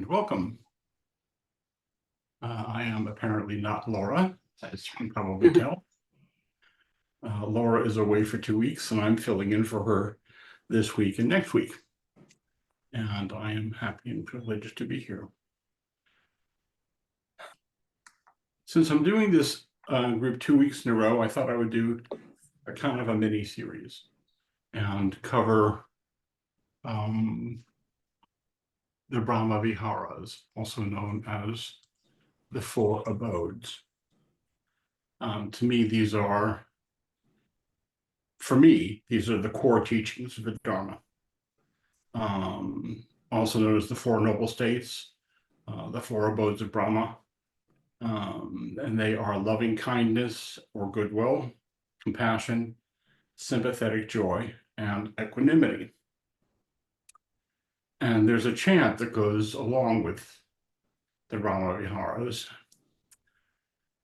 welcome. I am apparently not Laura, as you can probably tell. Laura is away for 2 weeks, and I'm filling in for her this week and next week. And I am happy and privileged to be here. Since I'm doing this group 2 weeks in a row, I thought I would do a kind of a mini series and cover the Brahma Viharas, also known as the 4 Abodes. To me, these are the core teachings of the Dharma. Also known as the 4 Noble States, the 4 Abodes of Brahma. And they are loving kindness or goodwill, compassion, sympathetic joy, and equanimity. And there's a chant that goes along with the Brahma Viharas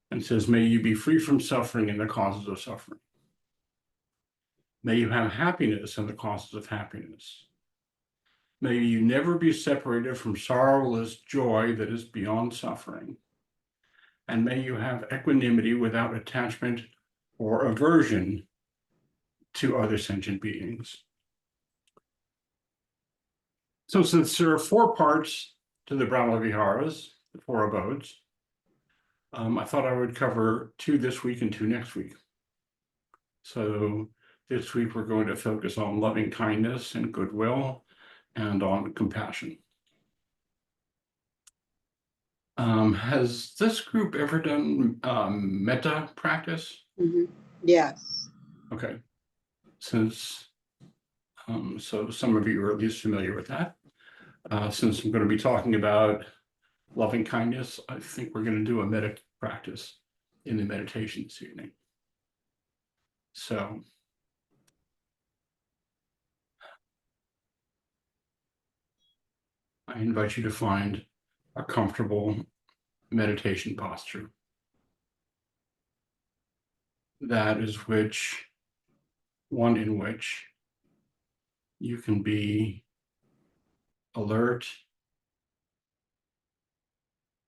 and says, "May you be free from suffering and the causes of suffering. May you have happiness and the causes of happiness. May you never be separated from sorrowless joy that is beyond suffering. And may you have equanimity without attachment or aversion to other sentient beings." So since there are 4 parts to the Brahma Viharas, the 4 abodes, I thought I would cover 2 this week and 2 next week. So this week we're going to focus on loving kindness and goodwill and on compassion. Has this group ever done metta practice? Mm-hmm. Yes. Okay. Since so some of you are at least familiar with that. Since I'm going to be talking about loving kindness, I think we're going to do a metta practice in the meditation this evening. So I invite you to find a comfortable meditation posture. That is one in which you can be alert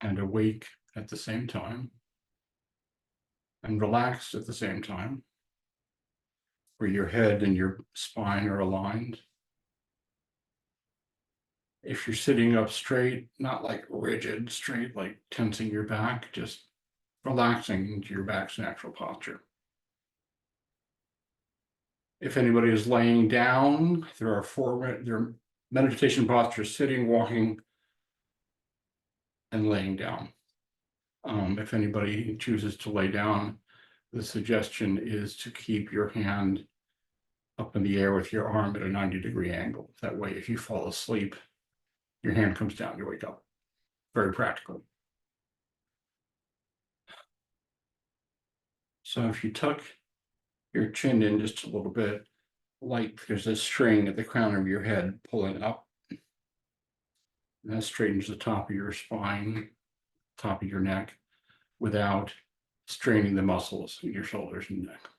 and awake at the same time, and relaxed at the same time, where your head and your spine are aligned. If you're sitting up straight, not like rigid straight, like tensing your back, just relaxing into your back's natural posture. If anybody is laying down, there are meditation postures: sitting, walking, and laying down. If anybody chooses to lay down, the suggestion is to keep your hand up in the air with your arm at a 90-degree angle. That way, if you fall asleep, your hand comes down, you wake up. Very practical. So if you tuck your chin in just a little bit, like there's a string at the crown of your head pulling up, and that straightens the top of your spine, top of your neck, without straining the muscles in your shoulders and neck.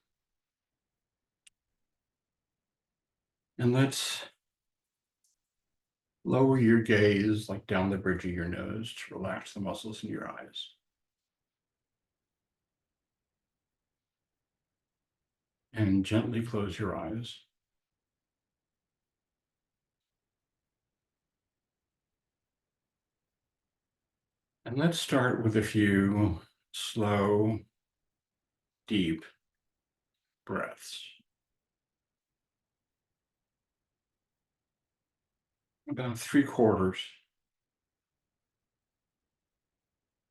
And let's lower your gaze like down the bridge of your nose to relax the muscles in your eyes. And gently close your eyes. And let's start with a few slow, deep breaths. About 3/4,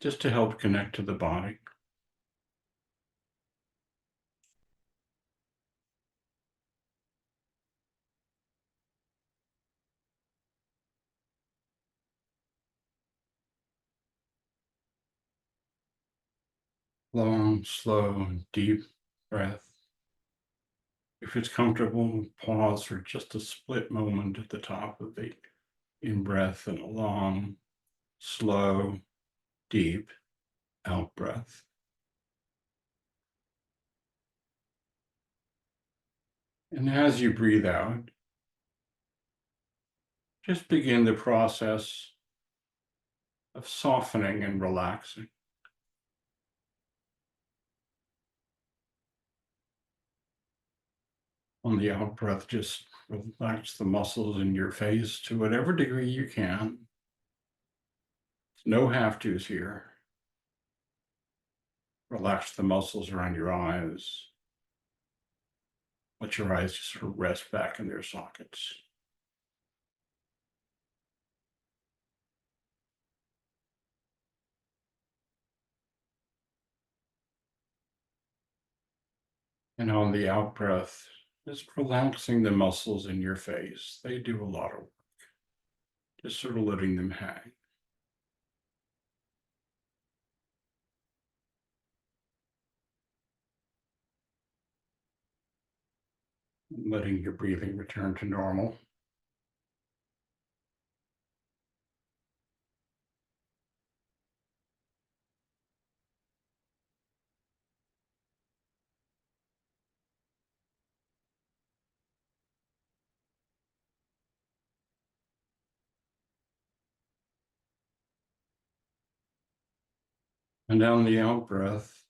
just to help connect to the body. Long, slow, deep breath. If it's comfortable, pause for just a split moment at the top of the in-breath and a long, slow, deep out-breath. And as you breathe out, just begin the process of softening and relaxing. On the out breath, just relax the muscles in your face to whatever degree you can. No have tos here. Relax the muscles around your eyes. Let your eyes just sort of rest back in their sockets. And on the out breath, just relaxing the muscles in your face. They do a lot of work. Just sort of letting them hang. Letting your breathing return to normal. And on the out breath,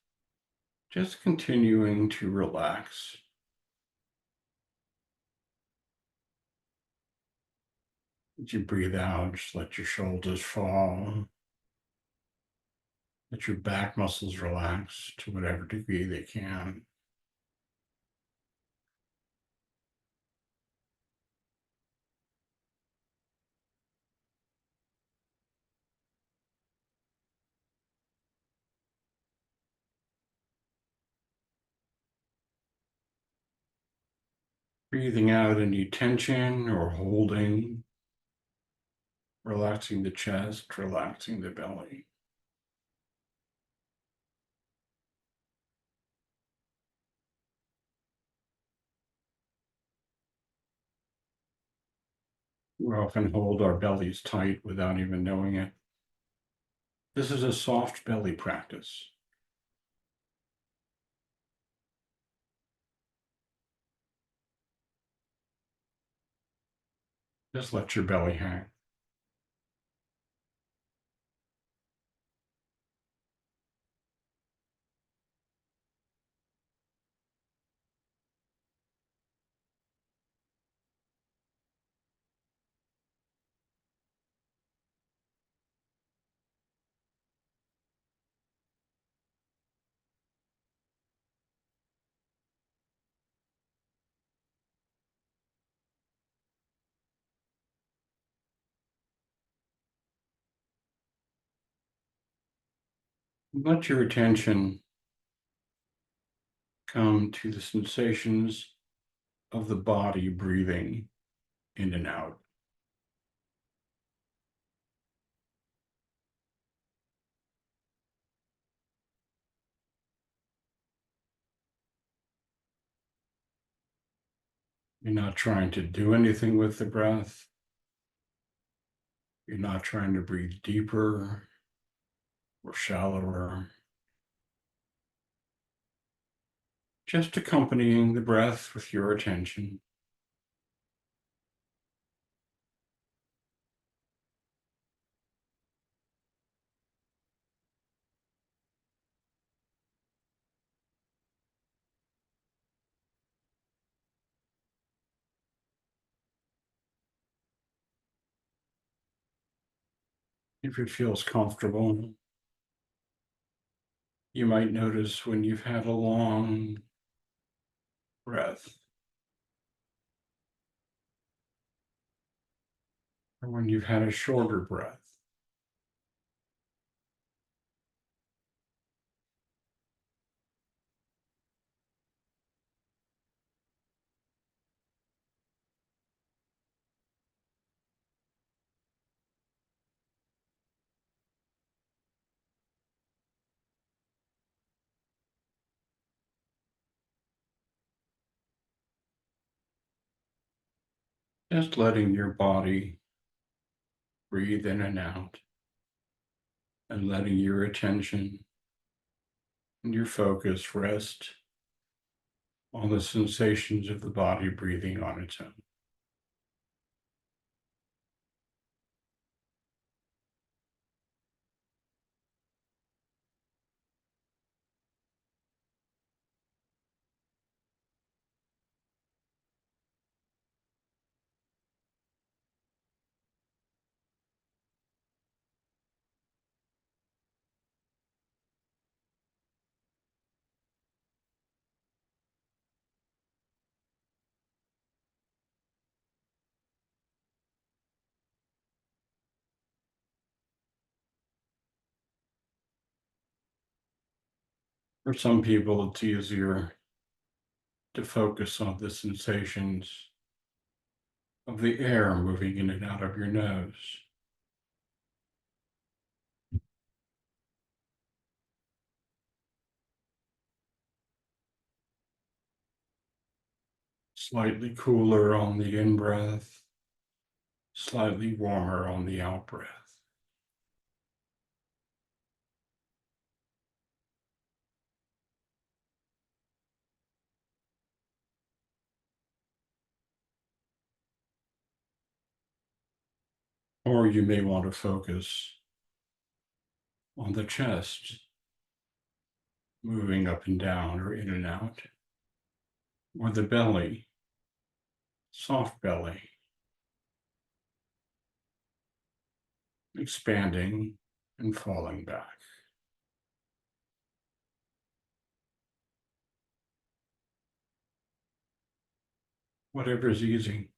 just continuing to relax. As you breathe out, just let your shoulders fall. Let your back muscles relax to whatever degree they can. Breathing out any tension or holding, relaxing the chest, relaxing the belly. We often hold our bellies tight without even knowing it. This is a soft belly practice. Just let your belly hang. Let your attention come to the sensations of the body breathing in and out. You're not trying to do anything with the breath. You're not trying to breathe deeper or shallower. Just accompanying the breath with your attention. If it feels comfortable, you might notice when you've had a long breath or when you've had a shorter breath. Just letting your body breathe in and out and letting your attention and your focus rest on the sensations of the body breathing on its own. For some people, it's easier to focus on the sensations of the air moving in and out of your nose. Slightly cooler on the in-breath, slightly warmer on the out-breath. Or you may want to focus on the chest, moving up and down or in and out, or the belly, soft belly, expanding and falling back. Whatever is easy.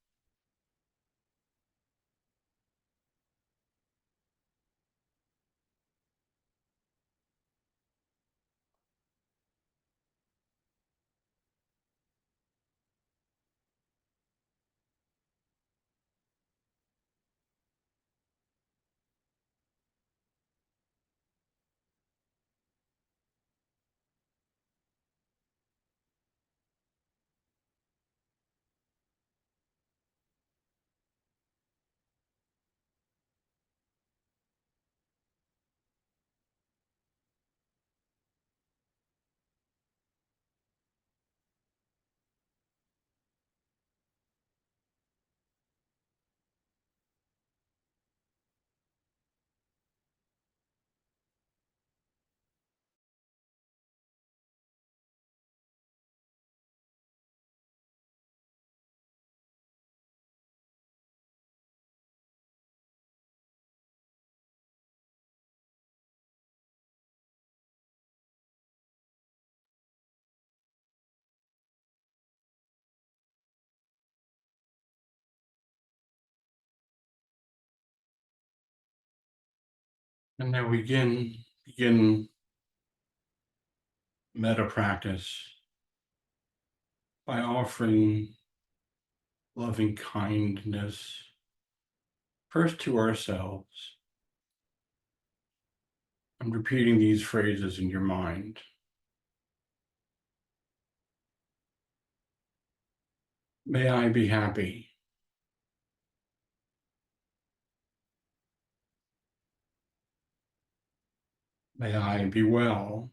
And now we begin metta practice by offering loving kindness first to ourselves and repeating these phrases in your mind. May I be happy. May I be well.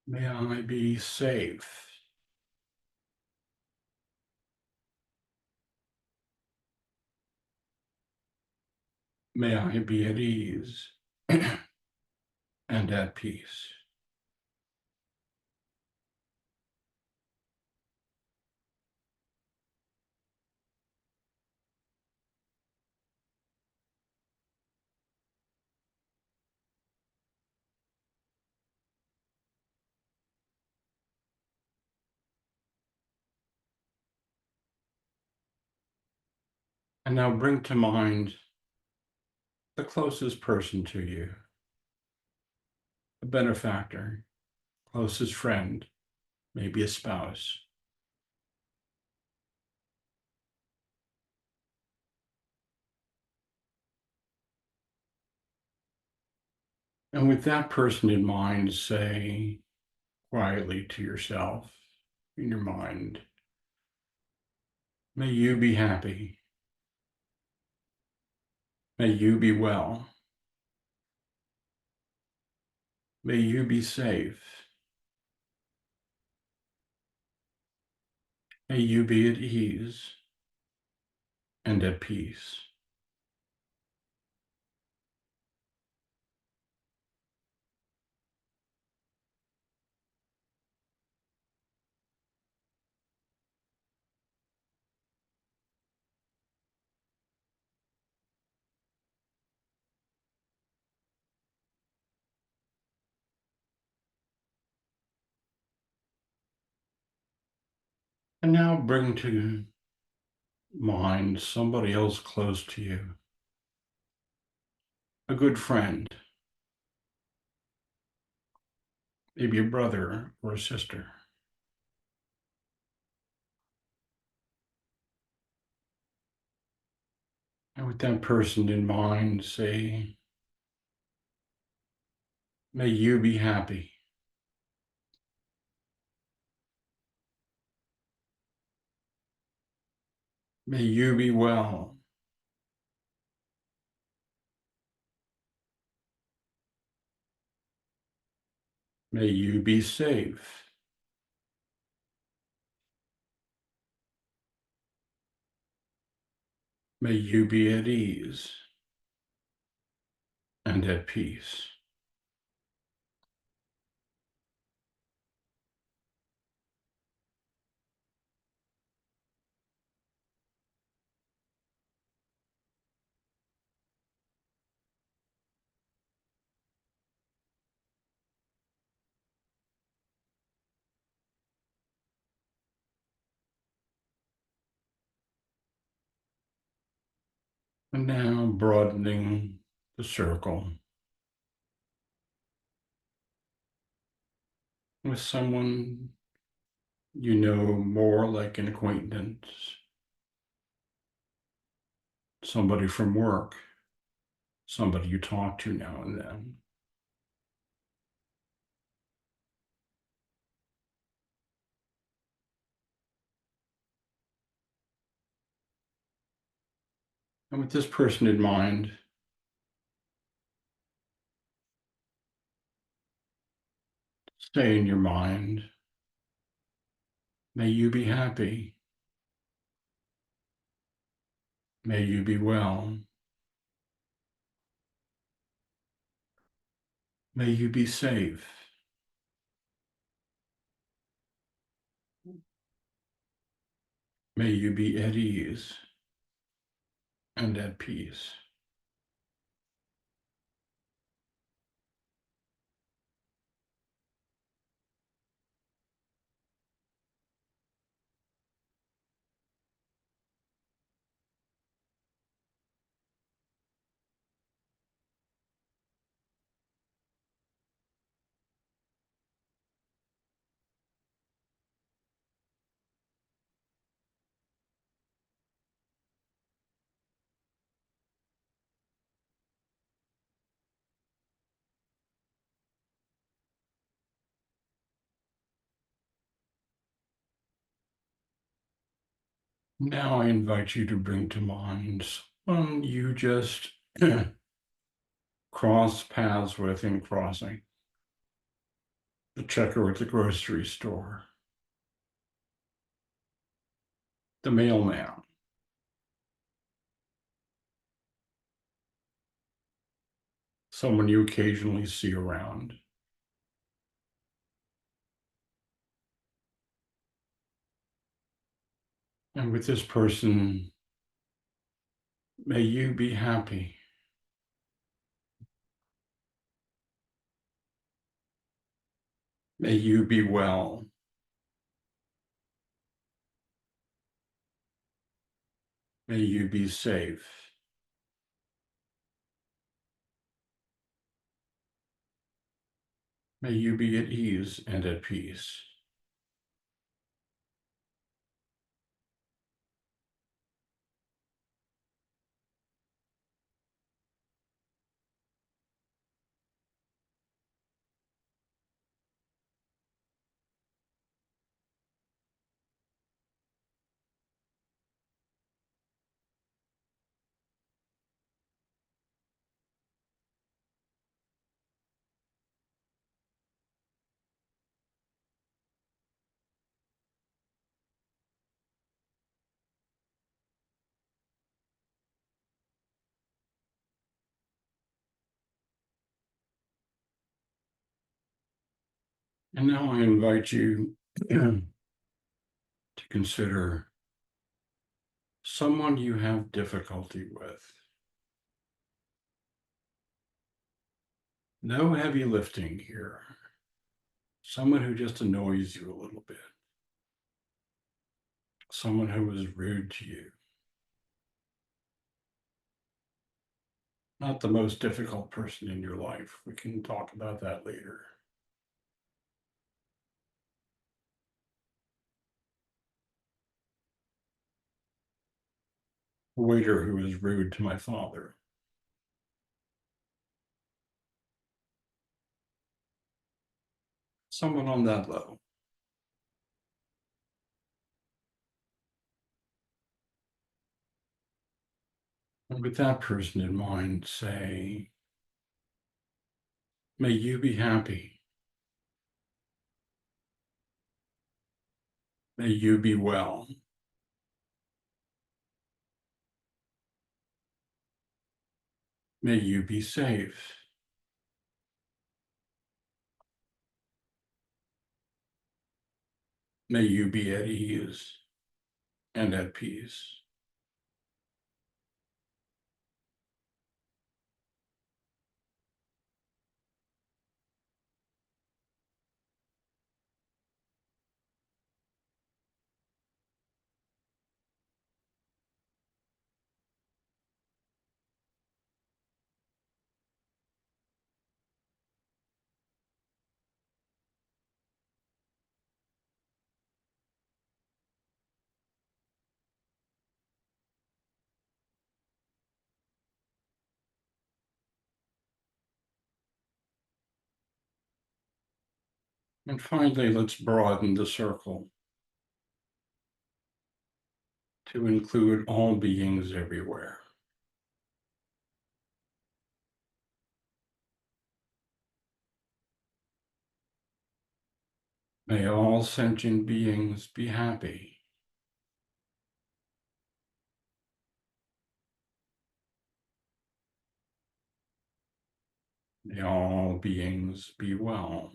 May I be safe. May I be at ease and at peace. And now bring to mind the closest person to you, a benefactor, closest friend, maybe a spouse. And with that person in mind, say quietly to yourself in your mind, may you be happy. May you be well. May you be safe. May you be at ease and at peace. And now bring to mind somebody else close to you, a good friend, maybe a brother or a sister. And with that person in mind, say, may you be happy. May you be well. May you be safe. May you be at ease and at peace. And now broadening the circle with someone you know more like an acquaintance, somebody from work, somebody you talk to now and then. And with this person in mind, stay in your mind, may you be happy. May you be well. May you be safe. May you be at ease and at peace. Now I invite you to bring to mind someone you just cross paths with in crossing, the checker at the grocery store, the mailman, someone you occasionally see around. And with this person, may you be happy. May you be well. May you be safe. May you be at ease and at peace. And now I invite you to consider someone you have difficulty with. No heavy lifting here. Someone who just annoys you a little bit. Someone who is rude to you. not the most difficult person in your life. We can talk about that later. A waiter who was rude to my father. Someone on that level. And with that person in mind, say, may you be happy. May you be well. May you be safe. May you be at ease and at peace. And finally, let's broaden the circle to include all beings everywhere. May all sentient beings be happy. May all beings be well.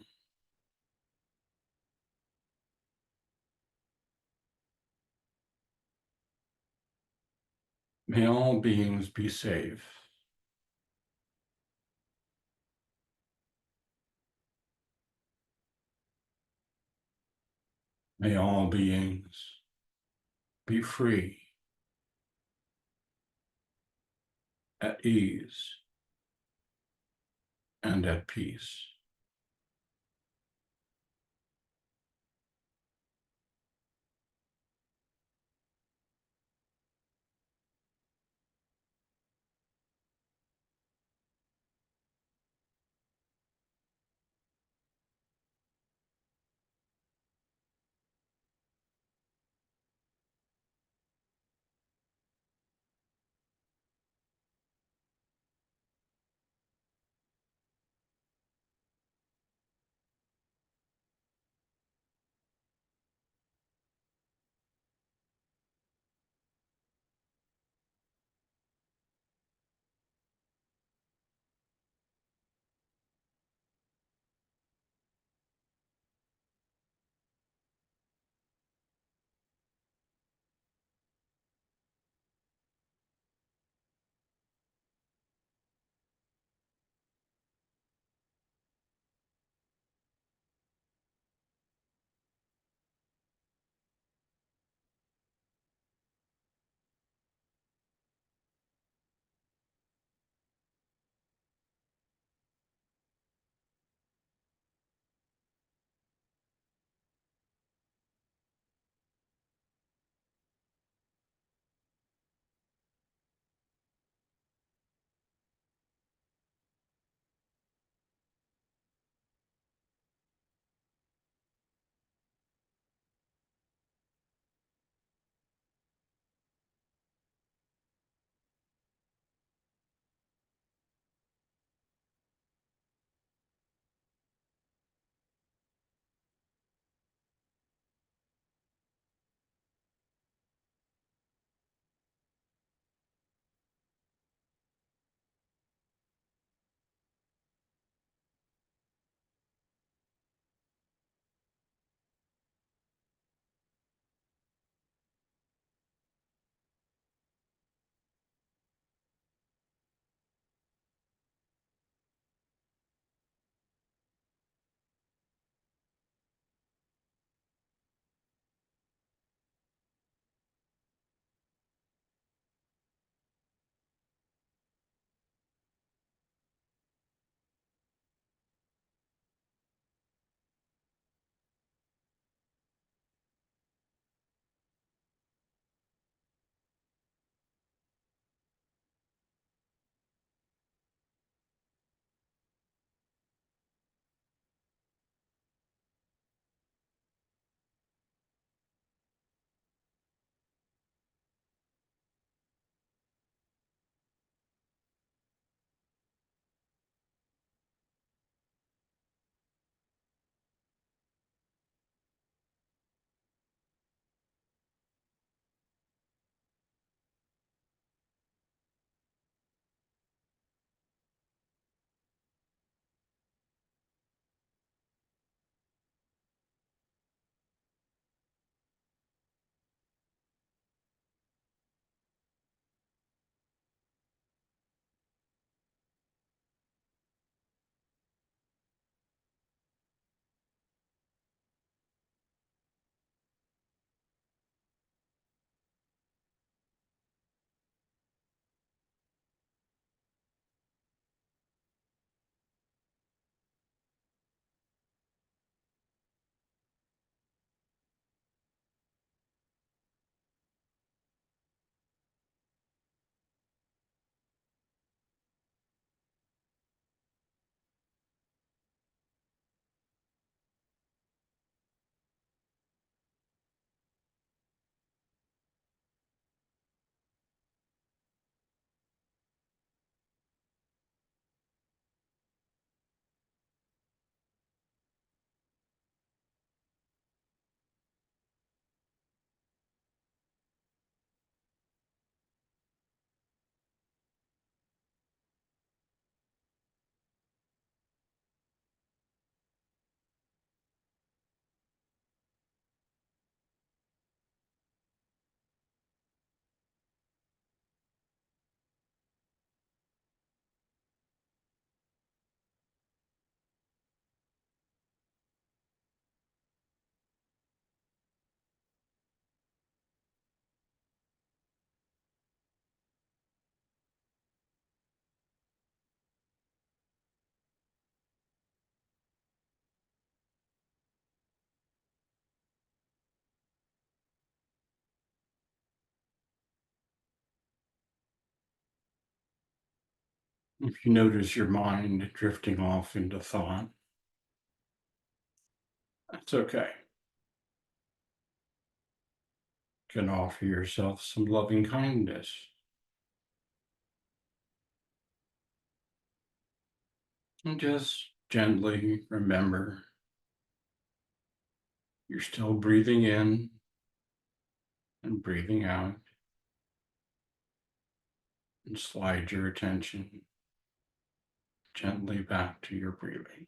May all beings be safe. May all beings be free, at ease, and at peace. If you notice your mind drifting off into thought, that's okay. You can offer yourself some loving kindness and just gently remember you're still breathing in and breathing out, and slide your attention gently back to your breathing.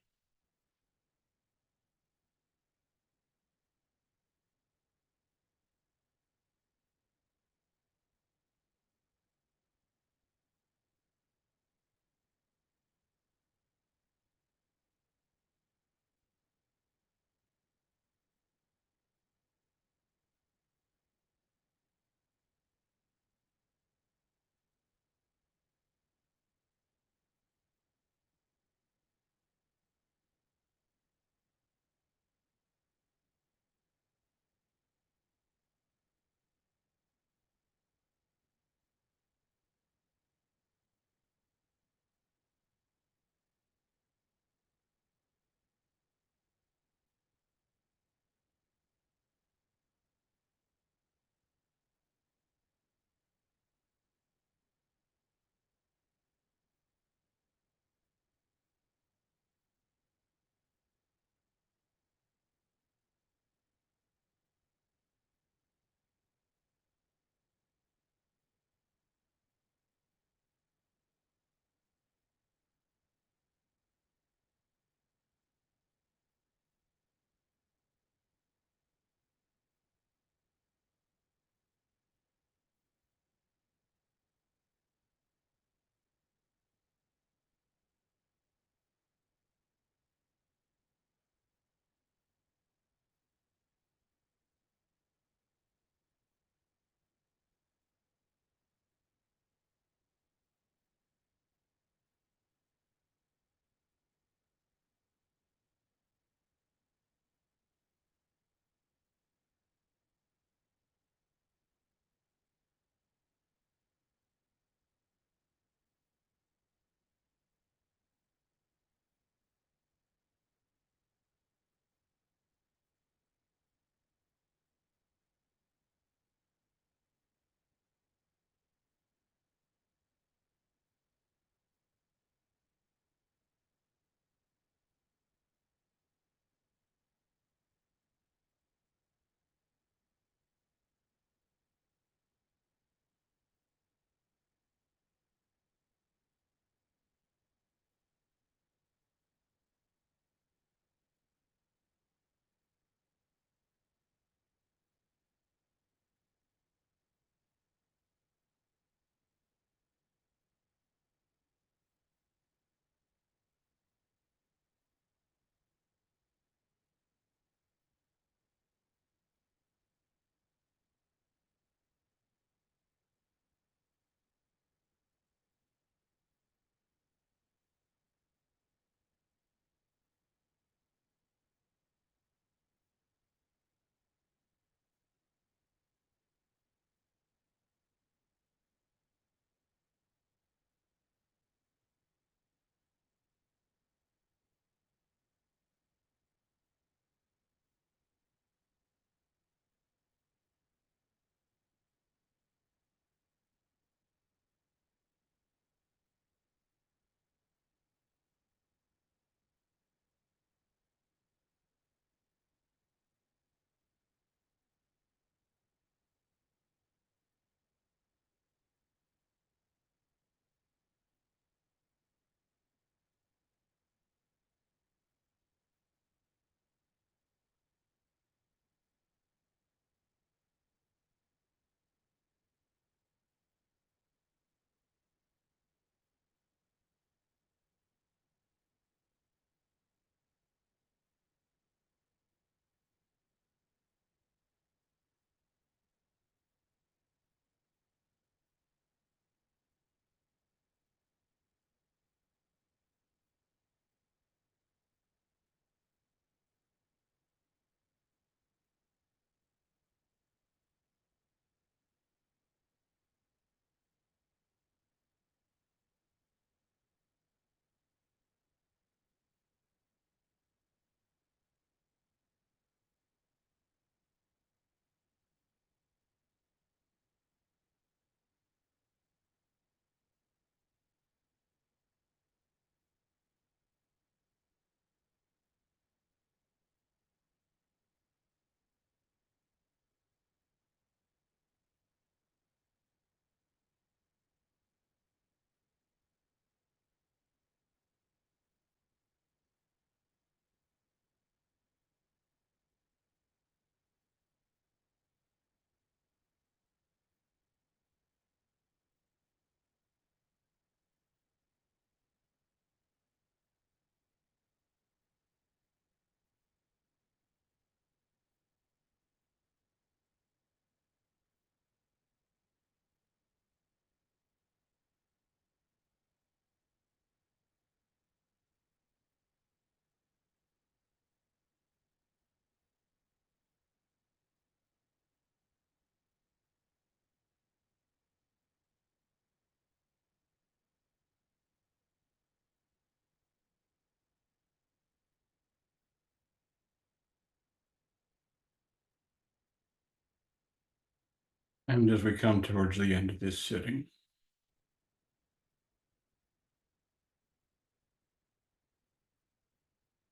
And as we come towards the end of this sitting,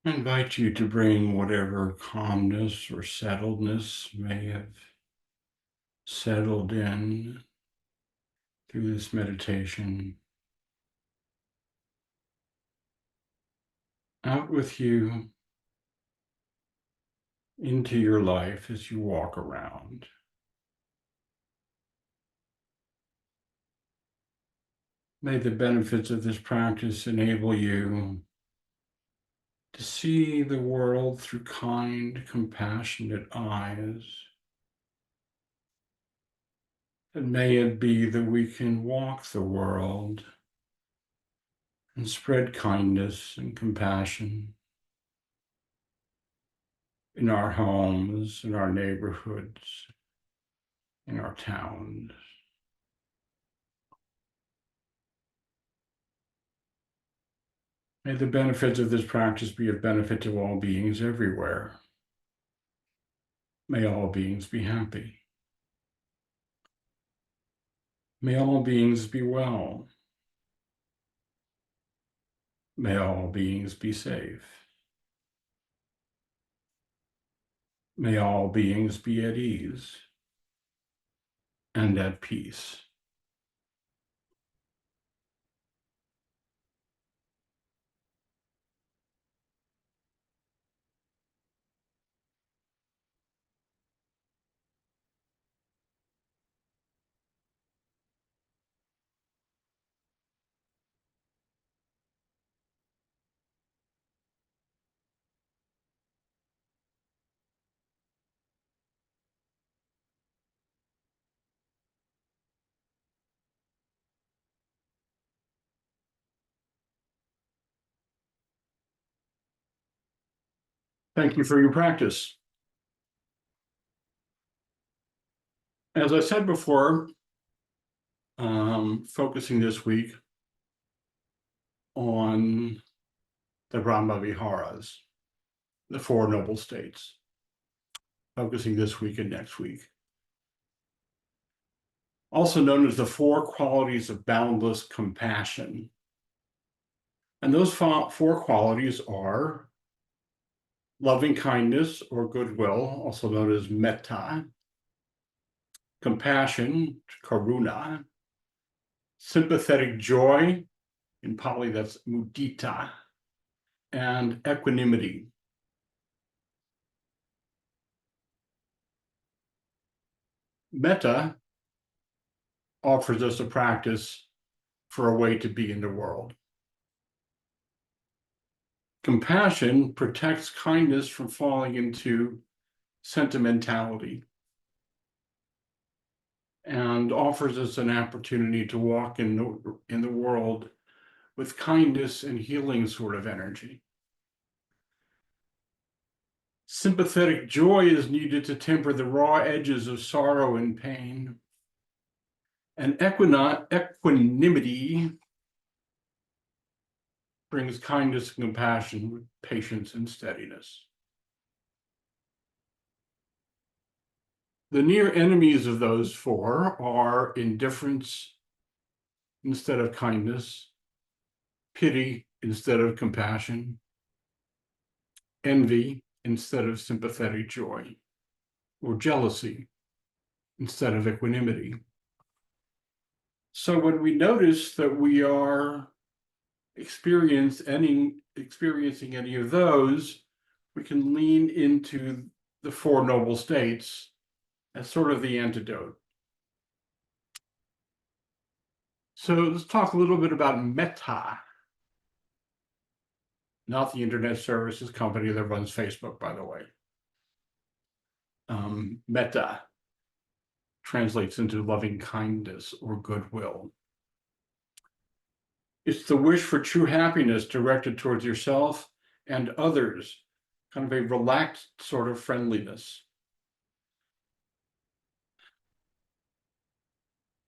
I invite you to bring whatever calmness or settledness may have settled in through this meditation out with you into your life as you walk around. May the benefits of this practice enable you to see the world through kind, compassionate eyes. And may it be that we can walk the world and spread kindness and compassion in our homes, in our neighborhoods, in our towns. May the benefits of this practice be of benefit to all beings everywhere. May all beings be happy. May all beings be well. May all beings be safe. May all beings be at ease and at peace. Thank you for your practice. As I said before, focusing this week on the Brahma Viharas, the Four Noble States, focusing this week and next week. Also known as the four qualities of boundless compassion. And those four qualities are loving kindness or goodwill, also known as metta, compassion, karuna, sympathetic joy, in Pali that's mudita, and equanimity. Metta offers us a practice for a way to be in the world. Compassion protects kindness from falling into sentimentality and offers us an opportunity to walk in the world with kindness and healing sort of energy. Sympathetic joy is needed to temper the raw edges of sorrow and pain. And equanimity brings kindness and compassion with patience and steadiness. The near enemies of those four are indifference instead of kindness, pity instead of compassion, envy instead of sympathetic joy, or jealousy instead of equanimity. So when we notice that we are experiencing any of those, we can lean into the Four Noble States as sort of the antidote. So let's talk a little bit about metta, not the internet services company that runs Facebook, by the way. Metta translates into loving kindness or goodwill. It's the wish for true happiness directed towards yourself and others, kind of a relaxed sort of friendliness.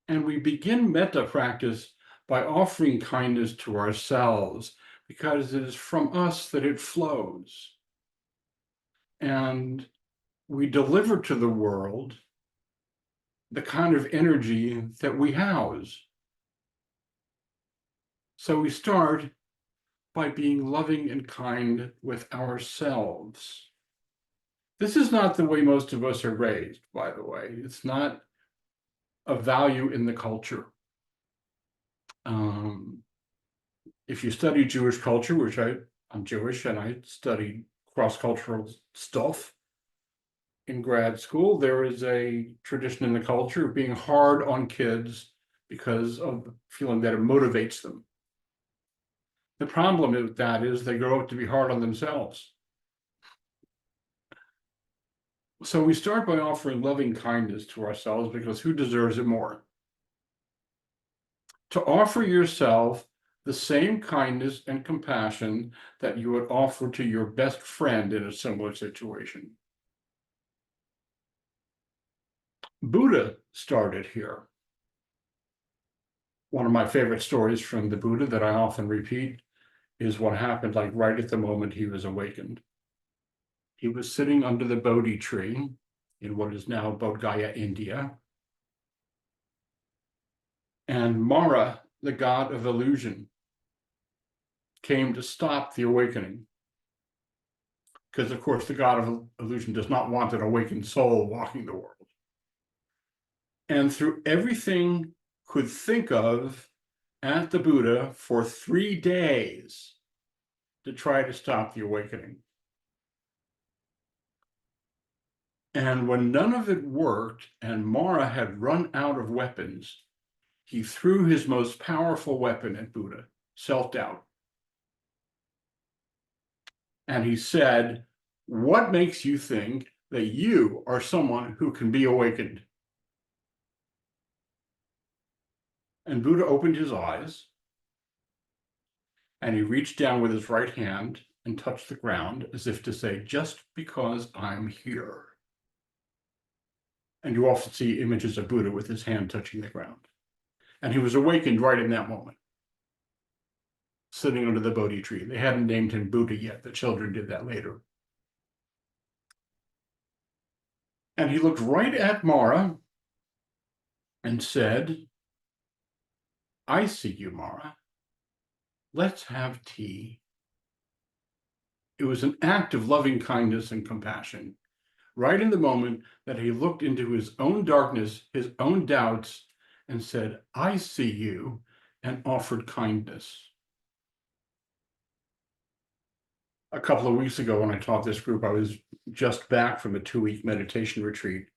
And we begin metta practice by offering kindness to ourselves, because it is from us that it flows. And we deliver to the world the kind of energy that we house. So we start by being loving and kind with ourselves. This is not the way most of us are raised, by the way. It's not a value in the culture. If you study Jewish culture, which I'm Jewish and I studied cross-cultural stuff in grad school, there is a tradition in the culture of being hard on kids because of the feeling that it motivates them. The problem with that is they grow up to be hard on themselves. So we start by offering loving kindness to ourselves because who deserves it more? To offer yourself the same kindness and compassion that you would offer to your best friend in a similar situation. Buddha started here. One of my favorite stories from the Buddha that I often repeat is what happened like right at the moment he was awakened. He was sitting under the Bodhi tree in what is now Bodh Gaya, India. And Mara, the god of illusion, came to stop the awakening. Because, of course, the god of illusion does not want an awakened soul walking the world. And through everything could think of at the Buddha for 3 days to try to stop the awakening. And when none of it worked and Mara had run out of weapons, he threw his most powerful weapon at Buddha, self-doubt. And he said, "What makes you think that you are someone who can be awakened?" And Buddha opened his eyes and he reached down with his right hand and touched the ground as if to say, "Just because I'm here." And you often see images of Buddha with his hand touching the ground. And he was awakened right in that moment, sitting under the Bodhi tree. They hadn't named him Buddha yet. The children did that later. And he looked right at Mara and said, "I see you, Mara. Let's have tea." It was an act of loving kindness and compassion, right in the moment that he looked into his own darkness, his own doubts, and said, "I see you," and offered kindness. A couple of weeks ago when I taught this group, I was just back from a 2-week meditation retreat.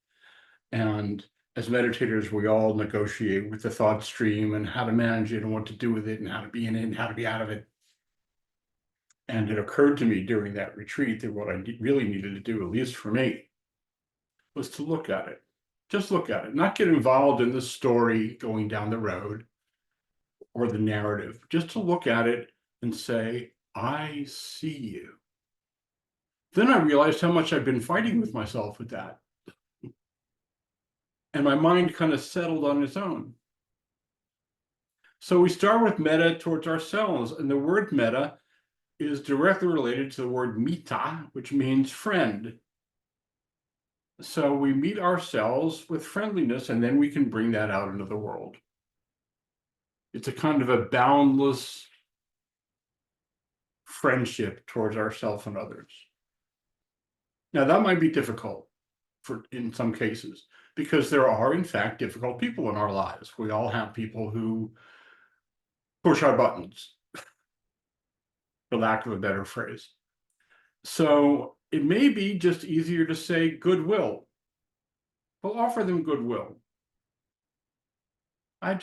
And as meditators, we all negotiate with the thought stream and how to manage it and what to do with it and how to be in it and how to be out of it. And it occurred to me during that retreat that what I really needed to do, at least for me, was to look at it. Just look at it, not get involved in the story going down the road or the narrative, just to look at it and say, "I see you." Then I realized how much I've been fighting with myself with that. And my mind kind of settled on its own. So we start with metta towards ourselves, and the word metta is directly related to the word mita, which means friend. So we meet ourselves with friendliness, and then we can bring that out into the world. It's a kind of a boundless friendship towards ourselves and others. Now, that might be difficult in some cases, because there are, in fact, difficult people in our lives. We all have people who push our buttons, for lack of a better phrase. So it may be just easier to say goodwill. We'll offer them goodwill. I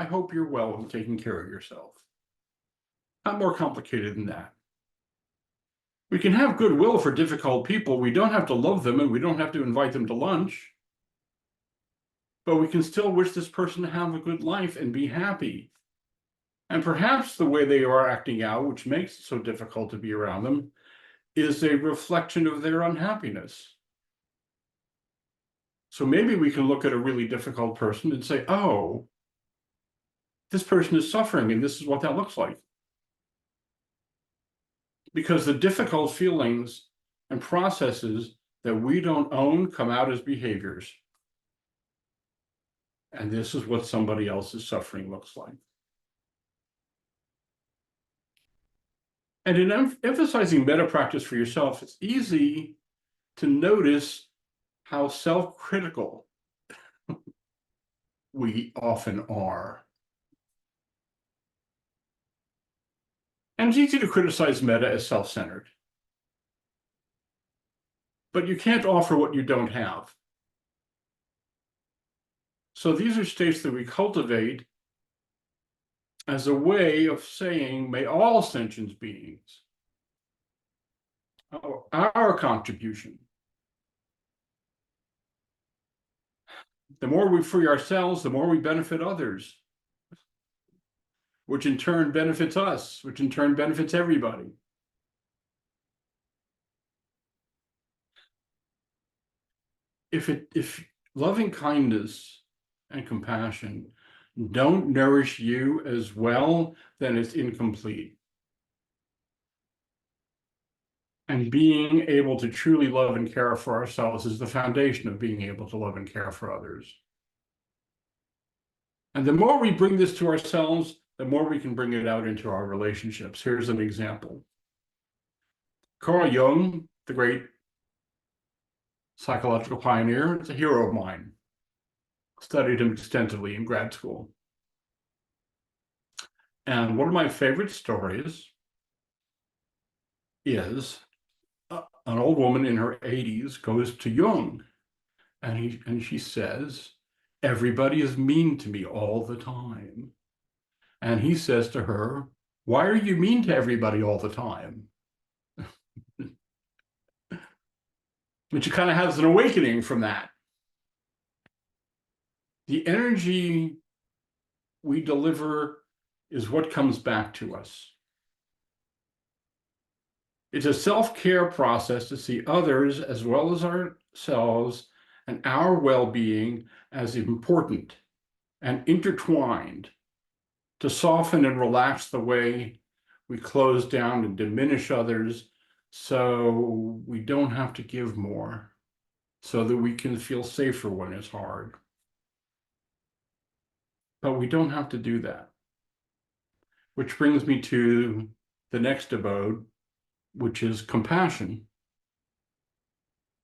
hope you're well and taking care of yourself. Not more complicated than that. We can have goodwill for difficult people. We don't have to love them and we don't have to invite them to lunch. But we can still wish this person to have a good life and be happy. And perhaps the way they are acting out, which makes it so difficult to be around them, is a reflection of their unhappiness. So maybe we can look at a really difficult person and say, "Oh, this person is suffering and this is what that looks like." Because the difficult feelings and processes that we don't own come out as behaviors. And this is what somebody else's suffering looks like. And in emphasizing metta practice for yourself, it's easy to notice how self-critical we often are. And it's easy to criticize metta as self-centered. But you can't offer what you don't have. So these are states that we cultivate as a way of saying, may all sentient beings, our contribution. The more we free ourselves, the more we benefit others, which in turn benefits us, which in turn benefits everybody. If loving kindness and compassion don't nourish you as well, then it's incomplete. And being able to truly love and care for ourselves is the foundation of being able to love and care for others. And the more we bring this to ourselves, the more we can bring it out into our relationships. Here's an example. Carl Jung, the great psychological pioneer, is a hero of mine. Studied him extensively in grad school. And one of my favorite stories is an old woman in her 80s goes to Jung, and she says, everybody is mean to me all the time. And he says to her, why are you mean to everybody all the time? And she kind of has an awakening from that. The energy we deliver is what comes back to us. It's a self-care process to see others as well as ourselves and our well-being as important and intertwined, to soften and relax the way we close down and diminish others so we don't have to give more, so that we can feel safer when it's hard. But we don't have to do that. Which brings me to the next abode, which is compassion.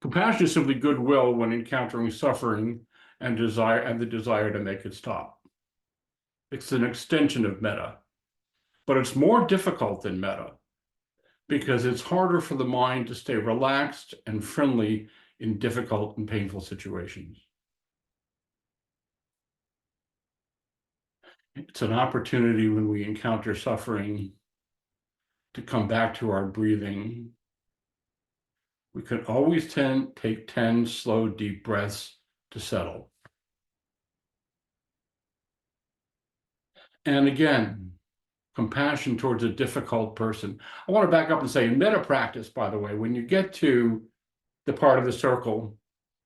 Compassion is simply goodwill when encountering suffering and the desire to make it stop. It's an extension of metta, but it's more difficult than metta because it's harder for the mind to stay relaxed and friendly in difficult and painful situations. It's an opportunity when we encounter suffering to come back to our breathing. We can always take 10 slow, deep breaths to settle. And again, compassion towards a difficult person. I want to back up and say in metta practice, by the way, when you get to the part of the circle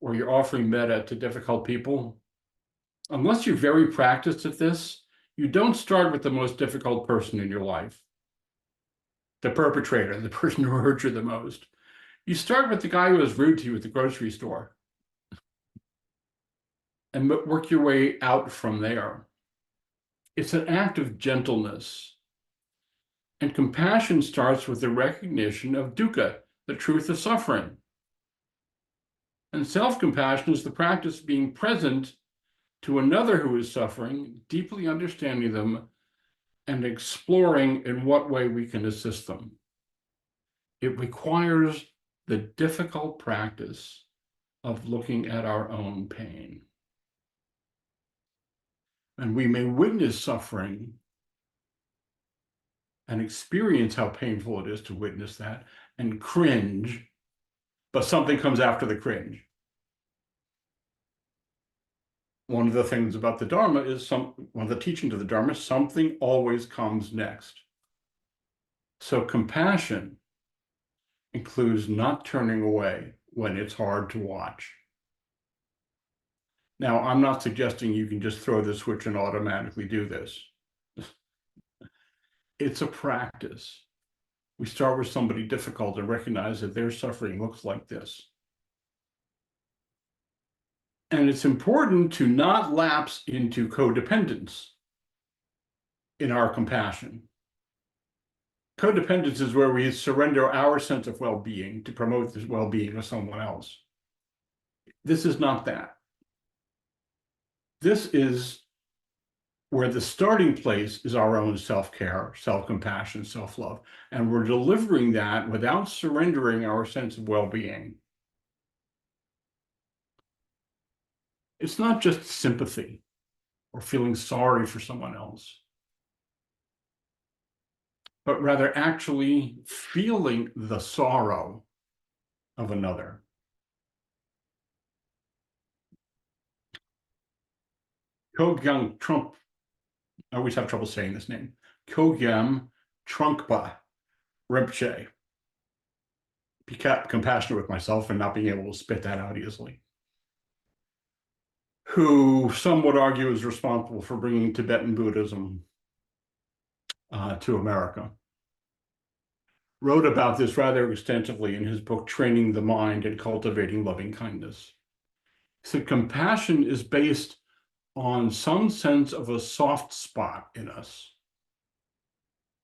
where you're offering metta to difficult people, unless you're very practiced at this, you don't start with the most difficult person in your life, the perpetrator, the person who hurt you the most. You start with the guy who was rude to you at the grocery store and work your way out from there. It's an act of gentleness. And compassion starts with the recognition of dukkha, the truth of suffering. And self-compassion is the practice of being present to another who is suffering, deeply understanding them, and exploring in what way we can assist them. It requires the difficult practice of looking at our own pain. And we may witness suffering and experience how painful it is to witness that and cringe, but something comes after the cringe. One of the things about the Dharma is one of the teachings of the Dharma, something always comes next. So compassion includes not turning away when it's hard to watch. Now, I'm not suggesting you can just throw the switch and automatically do this. It's a practice. We start with somebody difficult and recognize that their suffering looks like this. And it's important to not lapse into codependence in our compassion. Codependence is where we surrender our sense of well-being to promote the well-being of someone else. This is not that. This is where the starting place is our own self-care, self-compassion, self-love. And we're delivering that without surrendering our sense of well-being. It's not just sympathy or feeling sorry for someone else, but rather actually feeling the sorrow of another. Kogyam Trump, I always have trouble saying this name, Kogyam Trunkpa Rinpoche. Be compassionate with myself and not being able to spit that out easily. Who some would argue is responsible for bringing Tibetan Buddhism to America. Wrote about this rather extensively in his book, Training the Mind and Cultivating Loving Kindness. So compassion is based on some sense of a soft spot in us.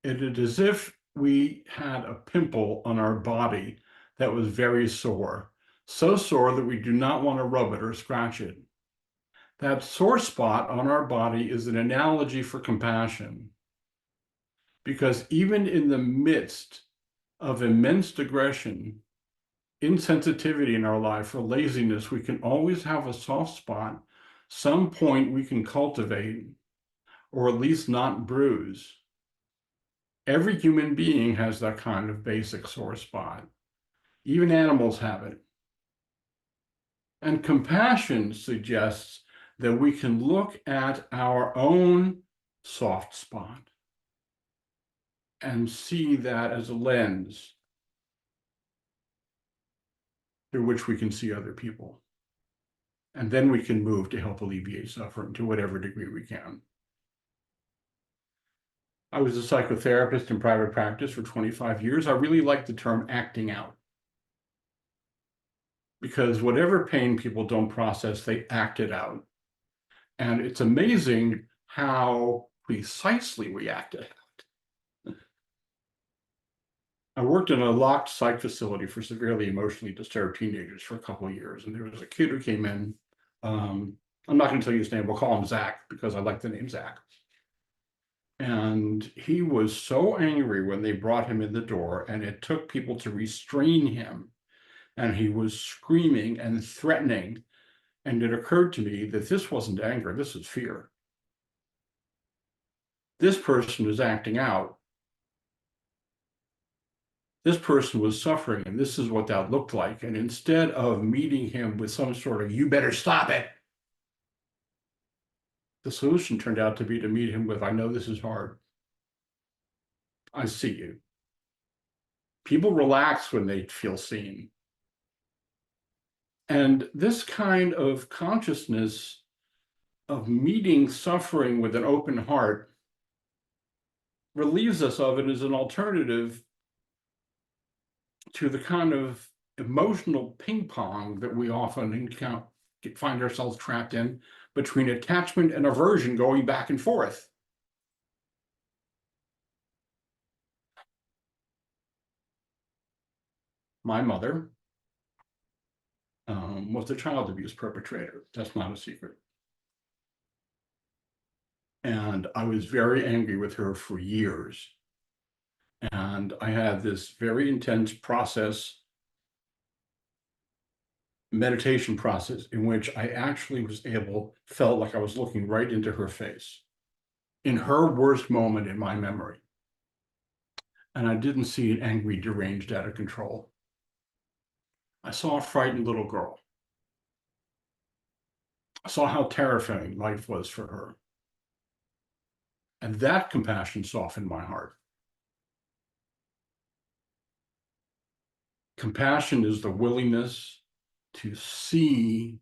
It is as if we had a pimple on our body that was very sore, so sore that we do not want to rub it or scratch it. That sore spot on our body is an analogy for compassion, because even in the midst of immense aggression, insensitivity in our life, or laziness, we can always have a soft spot, some point we can cultivate, or at least not bruise. Every human being has that kind of basic sore spot. Even animals have it. And compassion suggests that we can look at our own soft spot and see that as a lens through which we can see other people. And then we can move to help alleviate suffering to whatever degree we can. I was a psychotherapist in private practice for 25 years. I really like the term acting out, because whatever pain people don't process, they act it out. And it's amazing how precisely we act it out. I worked in a locked psych facility for severely emotionally disturbed teenagers for a couple of years. And there was a kid who came in. I'm not going to tell you his name. We'll call him Zach because I like the name Zach. And he was so angry when they brought him in the door, and it took people to restrain him. And he was screaming and threatening. And it occurred to me that this wasn't anger, this is fear. This person was acting out. This person was suffering, and this is what that looked like. And instead of meeting him with some sort of, you better stop it, the solution turned out to be to meet him with, I know this is hard. I see you. People relax when they feel seen. And this kind of consciousness of meeting suffering with an open heart relieves us of it as an alternative to the kind of emotional ping pong that we often find ourselves trapped in between attachment and aversion going back and forth. My mother was a child abuse perpetrator. That's not a secret. And I was very angry with her for years. And I had this very intense meditation process in which I actually felt like I was looking right into her face in her worst moment in my memory. And I didn't see an angry, deranged, out of control. I saw a frightened little girl. I saw how terrifying life was for her. And that compassion softened my heart. Compassion is the willingness to see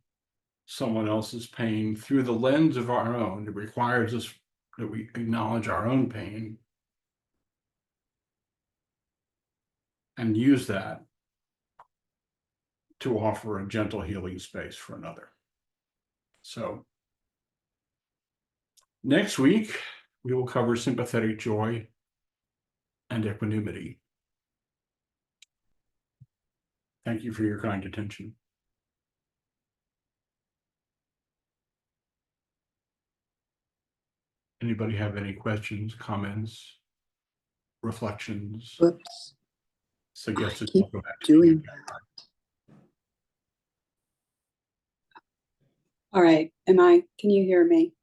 someone else's pain through the lens of our own. It requires us that we acknowledge our own pain and use that to offer a gentle healing space for another. So next week, we will cover sympathetic joy and equanimity. Thank you for your kind attention. Anybody have any questions, comments, reflections, Whoops. suggested? Keep Go back to doing you. that. All right. Can you hear me?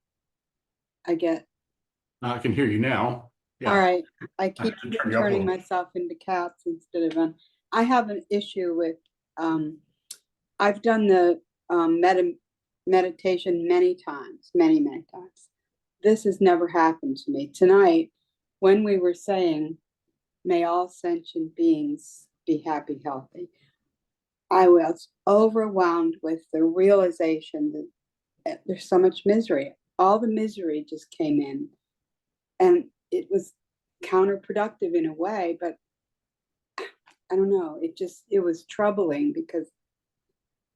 I can hear you now. Yeah. All right. I I keep have to turn you up a turning little. myself into cats instead of I have an issue with, I've done the meditation many times, many times. This has never happened to me. Tonight, when we were saying, may all sentient beings be happy, healthy, I was overwhelmed with the realization that there's so much misery. All the misery just came in, and it was counterproductive in a way, but I don't know. It was troubling because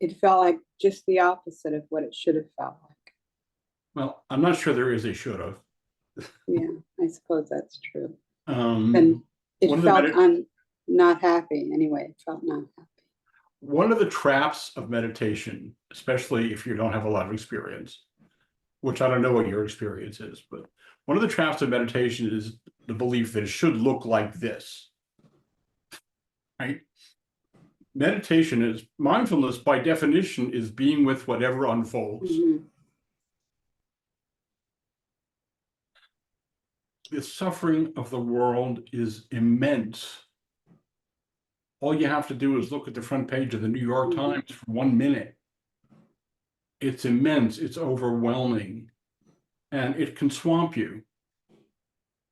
it felt like just the opposite of what it should have felt like. Well, I'm not sure there is a should have. Yeah, I suppose that's true. And And it felt not happy anyway. It felt not happy. One of the traps of meditation, especially if you don't have a lot of experience, which I don't know what your experience is, but one of the traps of meditation is the belief that it should look like this, right? Meditation is mindfulness, by definition, is being with whatever unfolds. Mm-hmm. The suffering of the world is immense. All you have to do is look at the front page of the New York Times for 1 minute. It's immense, it's overwhelming, and it can swamp you.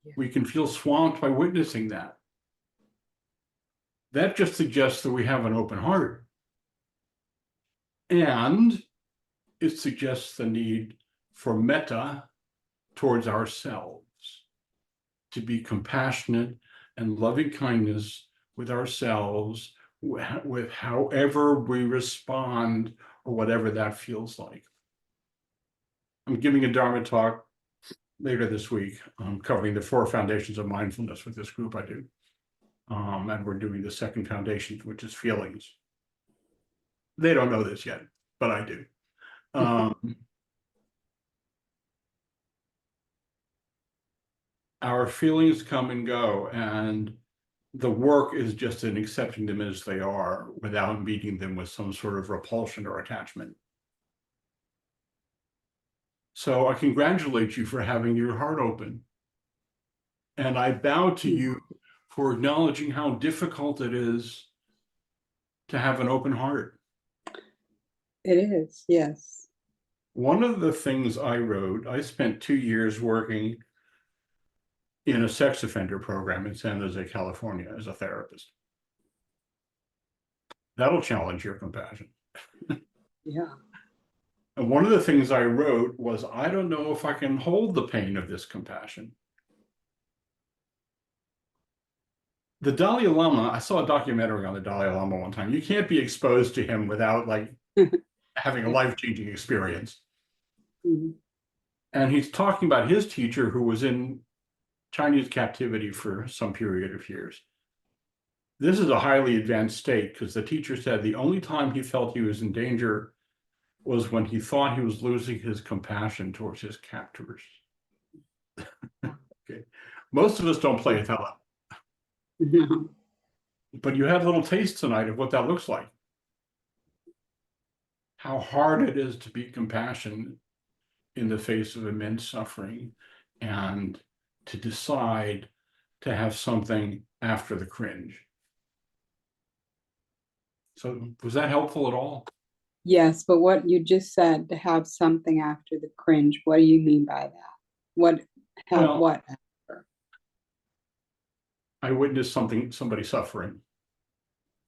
Yeah. We can feel swamped by witnessing that. That just suggests that we have an open heart. And it suggests the need for metta towards ourselves, to be compassionate and loving kindness with ourselves, with however we respond or whatever that feels like. I'm giving a Dharma talk later this week, covering the 4 foundations of mindfulness with this group I do. And we're doing the second foundation, which is feelings. They don't know this yet, but I do. Our feelings come and go, and the work is just in accepting them as they are without meeting them with some sort of repulsion or attachment. So I congratulate you for having your heart open. And I bow to you for acknowledging how difficult it is to have an open heart. It is, yes. One of the things I wrote, I spent 2 years working in a sex offender program in San Jose, California, as a therapist. That'll challenge your compassion. Yeah. And one of the things I wrote was, I don't know if I can hold the pain of this compassion. The Dalai Lama, I saw a documentary on the Dalai Lama one time. You can't be exposed to him without like having a life-changing experience. Mm-hmm. And he's talking about his teacher who was in Chinese captivity for some period of years. This is a highly advanced state because the teacher said the only time he felt he was in danger was when he thought he was losing his compassion towards his captors. Okay. Most of us don't play at that level. No. But you had a little taste tonight of what that looks like. How hard it is to be compassionate in the face of immense suffering, and to decide to have something after the cringe. So was that helpful at all? Yes, but what you just said, to have something after the cringe, what do you mean by that? What after? I witnessed somebody suffering.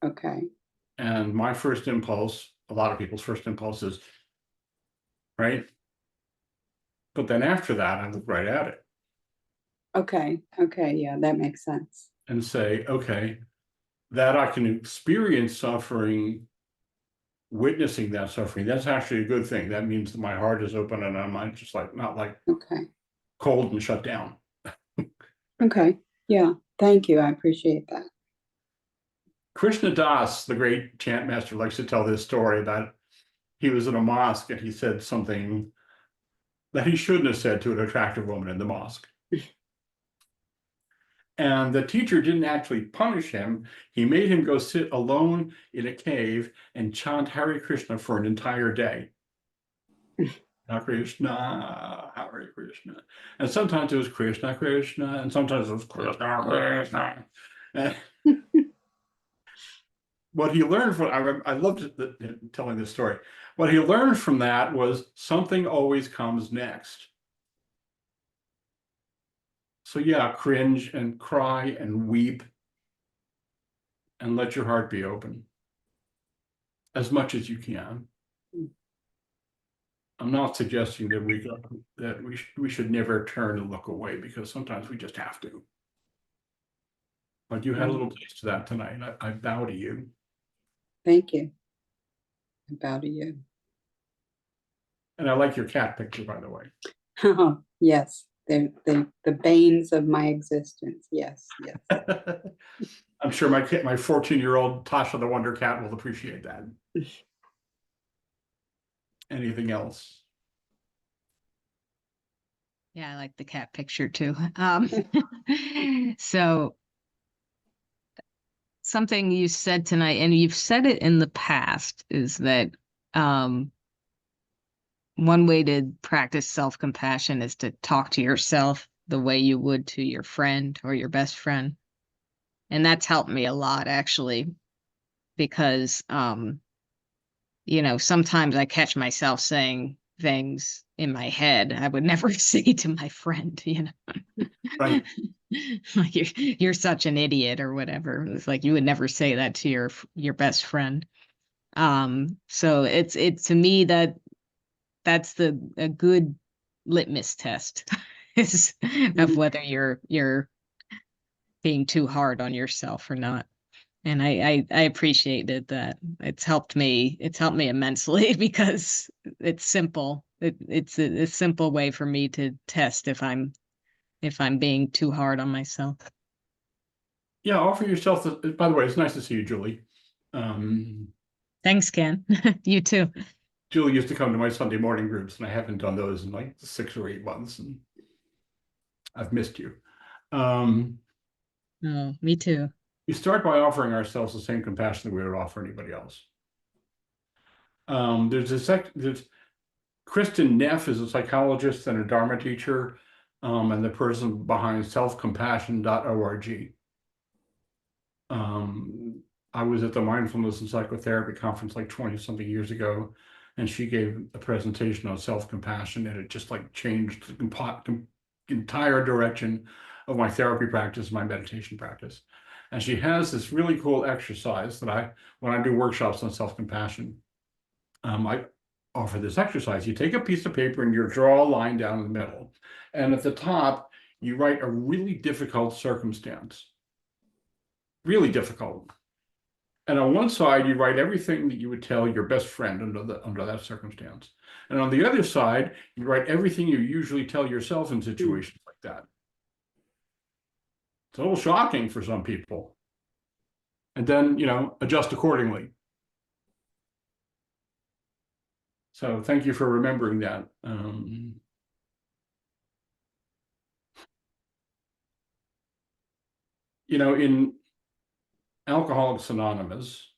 Okay. And my first impulse, a lot of people's first impulse is, right? But then after that, I look right at it. Okay. Okay. Yeah, that makes sense. And say, okay, that I can experience suffering witnessing that suffering, that's actually a good thing. That means that my heart is open and I'm just like, not like Okay. cold and shut down. Okay. Yeah. Thank you. I appreciate that. Krishna Das, the great chant master, likes to tell this story that he was in a mosque and he said something that he shouldn't have said to an attractive woman in the mosque. And the teacher didn't actually punish him. He made him go sit alone in a cave and chant Hare Krishna for an entire day. Hare Krishna, Hare Krishna. And sometimes it was Krishna, Krishna, and sometimes it was Krishna, Krishna. And what he learned from, I loved telling this story. What he learned from that was something always comes next. So yeah, cringe and cry and weep and let your heart be open as much as you can. I'm not suggesting that we should never turn and look away, because sometimes we just have to. But you had a little taste of that tonight. I bow to you. Thank you. I bow to you. And I like your cat picture, by the way. Yes, they're the banes of my existence. Yes, yes. I'm sure my 14-year-old Tasha the Wonder Cat will appreciate that. Anything else? Yeah, I like the cat picture too. So something you said tonight, and you've said it in the past, is that one way to practice self-compassion is to talk to yourself the way you would to your friend or your best friend. And that's helped me a lot, actually, because sometimes I catch myself saying things in my head I would never say to my friend, Right. like you're such an idiot or whatever. It's like you would never say that to your best friend. So it's to me that's a good litmus test is of whether you're being too hard on yourself or not. And I appreciated that. It's helped me immensely because it's simple. It's a simple way for me to test if I'm being too hard on myself. Yeah, offer yourself by the way, it's nice to see you, Julie. Thanks, Ken. You too. Julie used to come to my Sunday morning groups, and I haven't done those in like 6 or 8 months, and I've missed you. Oh, me too. We start by offering ourselves the same compassion that we would offer anybody else. There's Kristen Neff is a psychologist and a Dharma teacher, and the person behind selfcompassion.org. I was at the Mindfulness and Psychotherapy Conference like 20-something years ago, and she gave a presentation on self-compassion, and it just like changed the entire direction of my therapy practice, my meditation practice. And she has this really cool exercise that when I do workshops on self-compassion, I offer this exercise. You take a piece of paper and you draw a line down the middle. And at the top, you write a really difficult circumstance. Really difficult. And on one side, you write everything that you would tell your best friend under that circumstance. And on the other side, you write everything you usually tell yourself in situations like that. It's a little shocking for some people. And then, adjust accordingly. So thank you for remembering that. In Alcoholics Anonymous,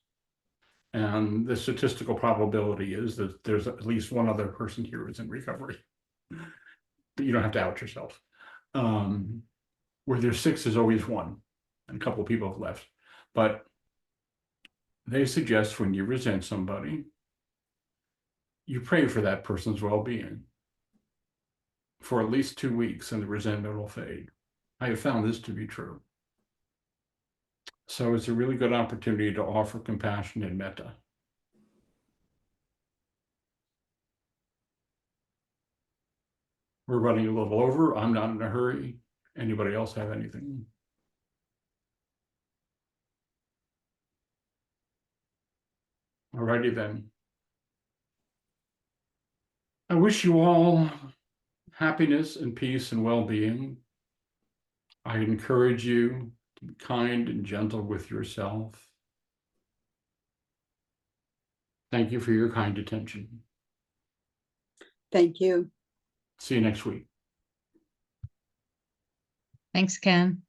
and the statistical probability is that there's at least one other person here who's in recovery. But you don't have to out yourself. Where there's 6, there's always 1, and a couple of people have left. But they suggest when you resent somebody, you pray for that person's well-being for at least 2 weeks, and the resentment will fade. I have found this to be true. So it's a really good opportunity to offer compassion and metta. We're running a little over. I'm not in a hurry. Anybody else have anything? Alrighty then. I wish you all happiness and peace and well-being. I encourage you to be kind and gentle with yourself. Thank you for your kind attention. Thank you. See you next week. Thanks, Ken.